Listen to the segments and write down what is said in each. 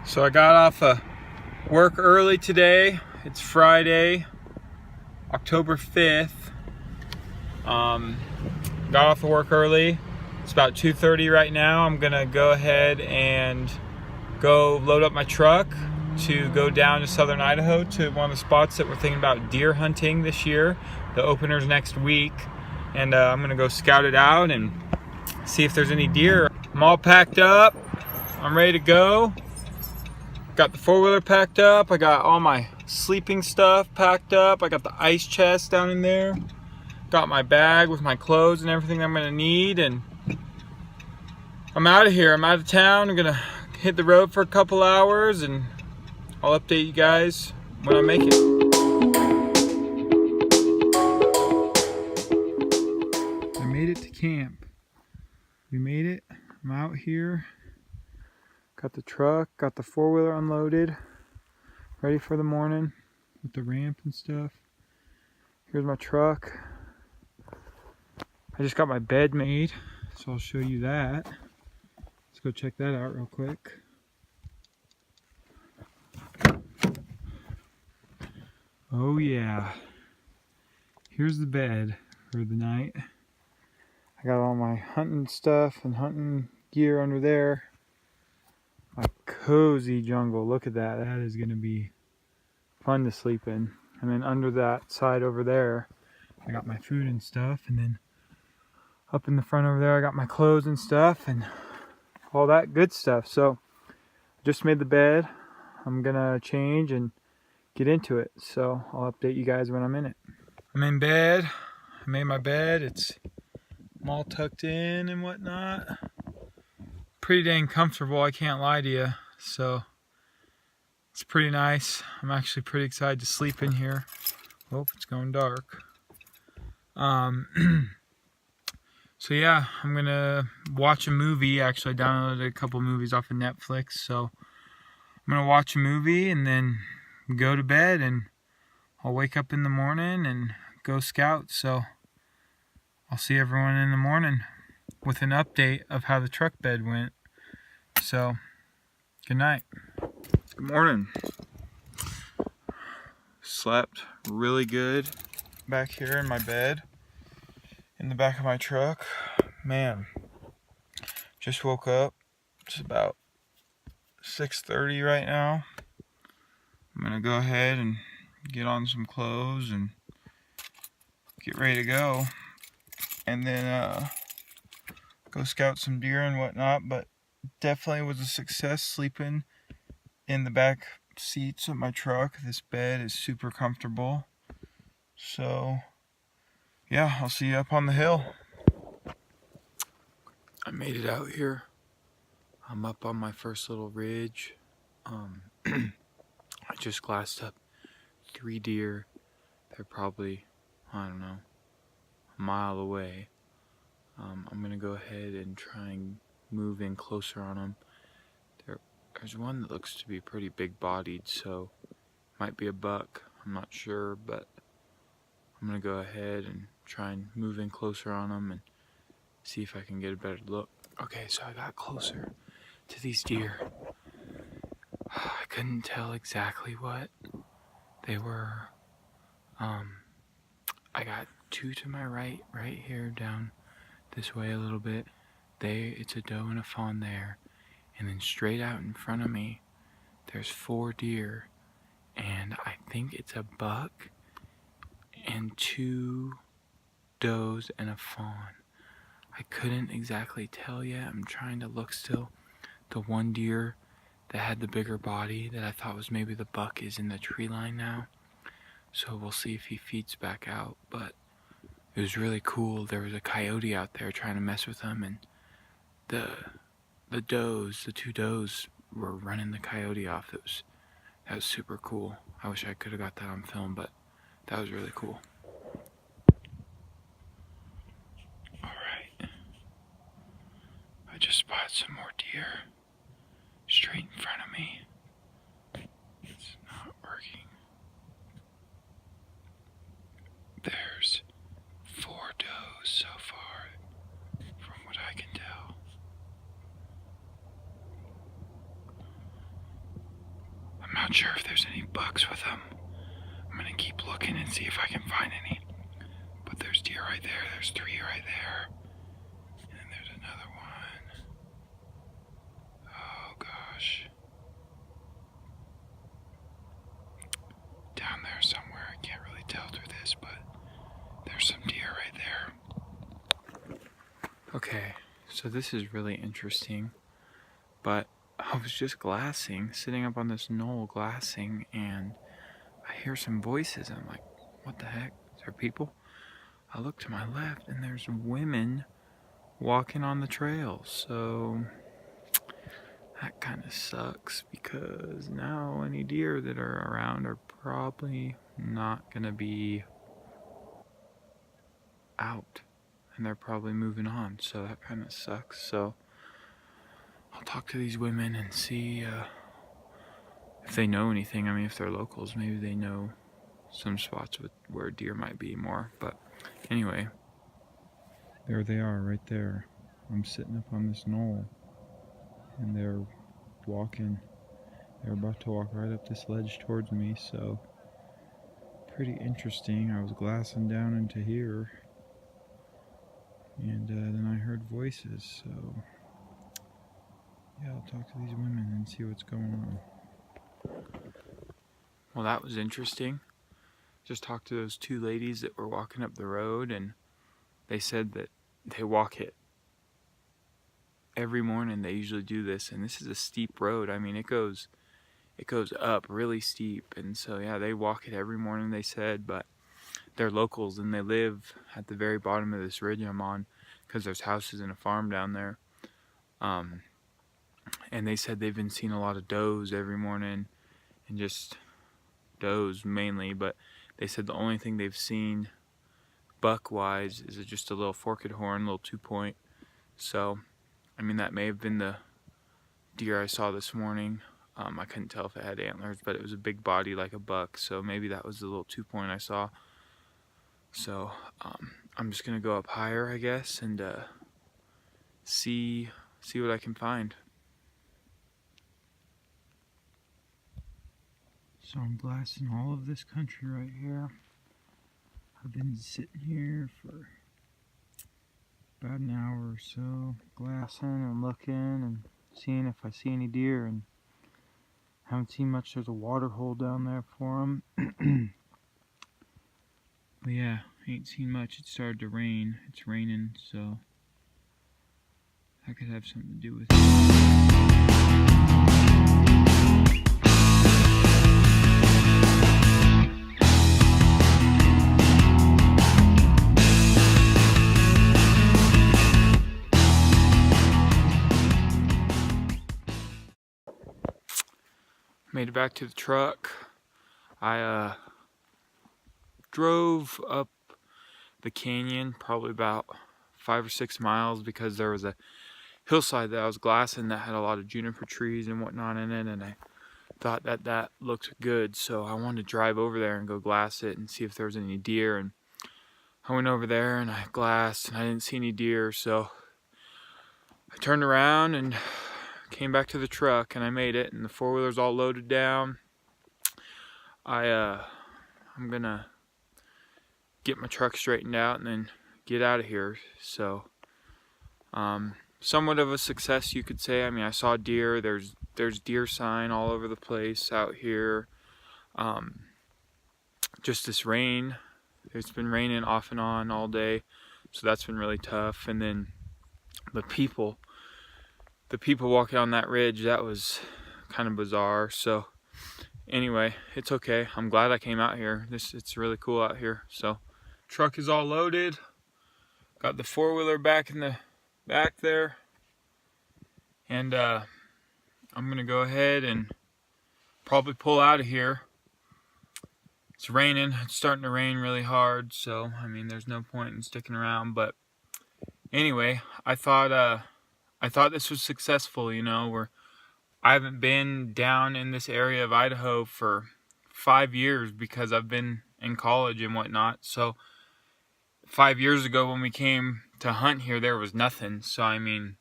So I got off of work early today. It's Friday, October 5th. Got off of work early. It's about 2:30 right now. I'm gonna go ahead and go load up my truck to go down to southern Idaho to one of the spots that we're thinking about deer hunting this year. The opener's next week, and I'm gonna go scout it out and see if there's any deer. I'm all packed up. I'm ready to go. Got the four-wheeler packed up. I got all my sleeping stuff packed up. I got the ice chest down in there. Got my bag with my clothes and everything I'm gonna need, and I'm out of here. I'm out of town. I'm gonna hit the road for a couple hours, and I'll update you guys when I make it. I made it to camp. We made it. I'm out here. Got the truck, got the four-wheeler unloaded, ready for the morning with the ramp and stuff. Here's my truck. I just got my bed made, so I'll show you that. Let's go check that out real quick. Oh yeah. Here's the bed for the night. I got all my hunting stuff and hunting gear under there. My cozy jungle, look at that. That is gonna be fun to sleep in. And then under that side over there, I got my food and stuff. And then up in the front over there, I got my clothes and stuff and all that good stuff. So just made the bed. I'm gonna change and get into it. So I'll update you guys when I'm in it. I'm in bed. I made my bed. I'm all tucked in and whatnot. Pretty dang comfortable, I can't lie to you. So it's pretty nice. I'm actually pretty excited to sleep in here. Oh, it's going dark. So yeah, I'm gonna watch a movie. Actually, I downloaded a couple movies off of Netflix, so I'm gonna watch a movie and then go to bed, and I'll wake up in the morning and go scout. So I'll see everyone in the morning with an update of how the truck bed went. So, good night. Good morning. Slept really good back here in my bed in the back of my truck. Man, just woke up. It's about 6:30 right now. I'm gonna go ahead and get on some clothes and get ready to go, and then go scout some deer and whatnot. But definitely was a success sleeping in the back seats of my truck. This bed is super comfortable. So yeah, I'll see you up on the hill. I made it out here. I'm up on my first little ridge. I just glassed up 3 deer. They're probably, I don't know, a mile away. I'm gonna go ahead and try and move in closer on them. There's one that looks to be pretty big bodied, so might be a buck, I'm not sure, but I'm gonna go ahead and try and move in closer on them and see if I can get a better look. Okay, so I got closer to these deer. I couldn't tell exactly what they were. I got 2 to my right here, down this way a little bit. It's a doe and a fawn there. And then straight out in front of me, there's 4 deer. And I think it's a buck and 2 does and a fawn. I couldn't exactly tell yet. I'm trying to look still. The one deer that had the bigger body that I thought was maybe the buck is in the tree line now. So we'll see if he feeds back out. But it was really cool. There was a coyote out there trying to mess with him, and the 2 does were running the coyote off. That was super cool. I wish I could have got that on film, but that was really cool. Alright. I just spotted some more deer straight in front of me. It's not working. There's 4 does so far, from what I can tell. not sure if there's any bucks with them. I'm gonna keep looking and see if I can find any. But there's deer right there, there's 3 right there. And there's another one. Oh gosh. Down there somewhere, I can't really tell through this, but there's some deer right there. Okay, so this is really interesting, but I was just glassing, sitting up on this knoll glassing, and I hear some voices. I'm like, what the heck? Is there people? I look to my left and there's women walking on the trail. So that kind of sucks, because now any deer that are around are probably not going to be out, and they're probably moving on. So that kind of sucks. So I'll talk to these women and see if they know anything. I mean, if they're locals, maybe they know some spots where deer might be more. But anyway, there they are right there. I'm sitting up on this knoll and they're walking. They're about to walk right up this ledge towards me, so pretty interesting. I was glassing down into here, and then I heard voices, so yeah, I'll talk to these women and see what's going on. Well, that was interesting. Just talked to those 2 ladies that were walking up the road, and they said that they walk it every morning. They usually do this, and this is a steep road. I mean, it goes up really steep, and so yeah, they walk it every morning, they said. But they're locals and they live at the very bottom of this ridge I'm on, because there's houses and a farm down there. And they said they've been seeing a lot of does every morning, and just does mainly, but they said the only thing they've seen buck wise is just a little forked horn, little 2-point. So I mean, that may have been the deer I saw this morning. I couldn't tell if it had antlers, but it was a big body like a buck, so maybe that was the little 2-point I saw. So I'm just gonna go up higher, I guess, and see what I can find. So I'm blasting all of this country right here. I've been sitting here for about an hour or so, glassing and looking and seeing if I see any deer, and haven't seen much. There's a water hole down there for them. But yeah, ain't seen much. It started to rain. It's raining, so that could have something to do with it. Made it back to the truck. I drove up the canyon probably about 5 or 6 miles, because there was a hillside that I was glassing that had a lot of juniper trees and whatnot in it, and I thought that looked good, so I wanted to drive over there and go glass it and see if there was any deer. And I went over there and I glassed and I didn't see any deer, so I turned around and came back to the truck, and I made it, and the 4-wheeler's all loaded down. I'm gonna get my truck straightened out and then get out of here. So somewhat of a success, you could say. I mean, I saw deer. There's deer sign all over the place out here. Just this rain, it's been raining off and on all day, so that's been really tough. And then the people walking on that ridge, that was kind of bizarre. So anyway, it's okay. I'm glad I came out here. It's really cool out here. So truck is all loaded. Got the 4-wheeler back in the back there. And I'm gonna go ahead and probably pull out of here. It's raining. It's starting to rain really hard, so I mean, there's no point in sticking around. But anyway, I thought this was successful. You know, I haven't been down in this area of Idaho for 5 years because I've been in college and whatnot. So 5 years ago when we came to hunt here, there was nothing. So I mean,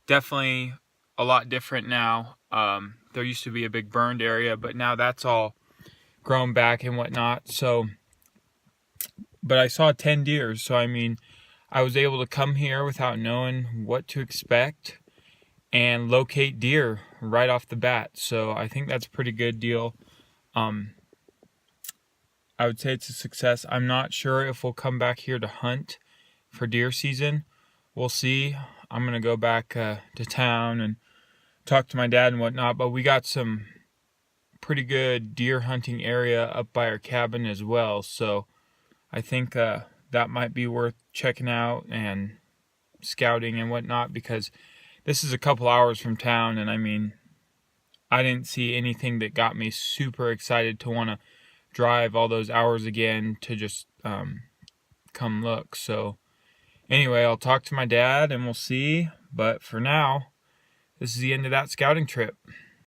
definitely a lot different now. There used to be a big burned area, but now that's all grown back and whatnot. So, but I saw 10 deer, so I mean, I was able to come here without knowing what to expect and locate deer right off the bat. So I think that's a pretty good deal. I would say it's a success. I'm not sure if we'll come back here to hunt for deer season. We'll see. I'm going to go back to town and talk to my dad and whatnot, but we got some pretty good deer hunting area up by our cabin as well. So I think that might be worth checking out and scouting and whatnot, because this is a couple hours from town, and I mean, I didn't see anything that got me super excited to want to drive all those hours again to just come look. So anyway, I'll talk to my dad and we'll see. But for now, this is the end of that scouting trip.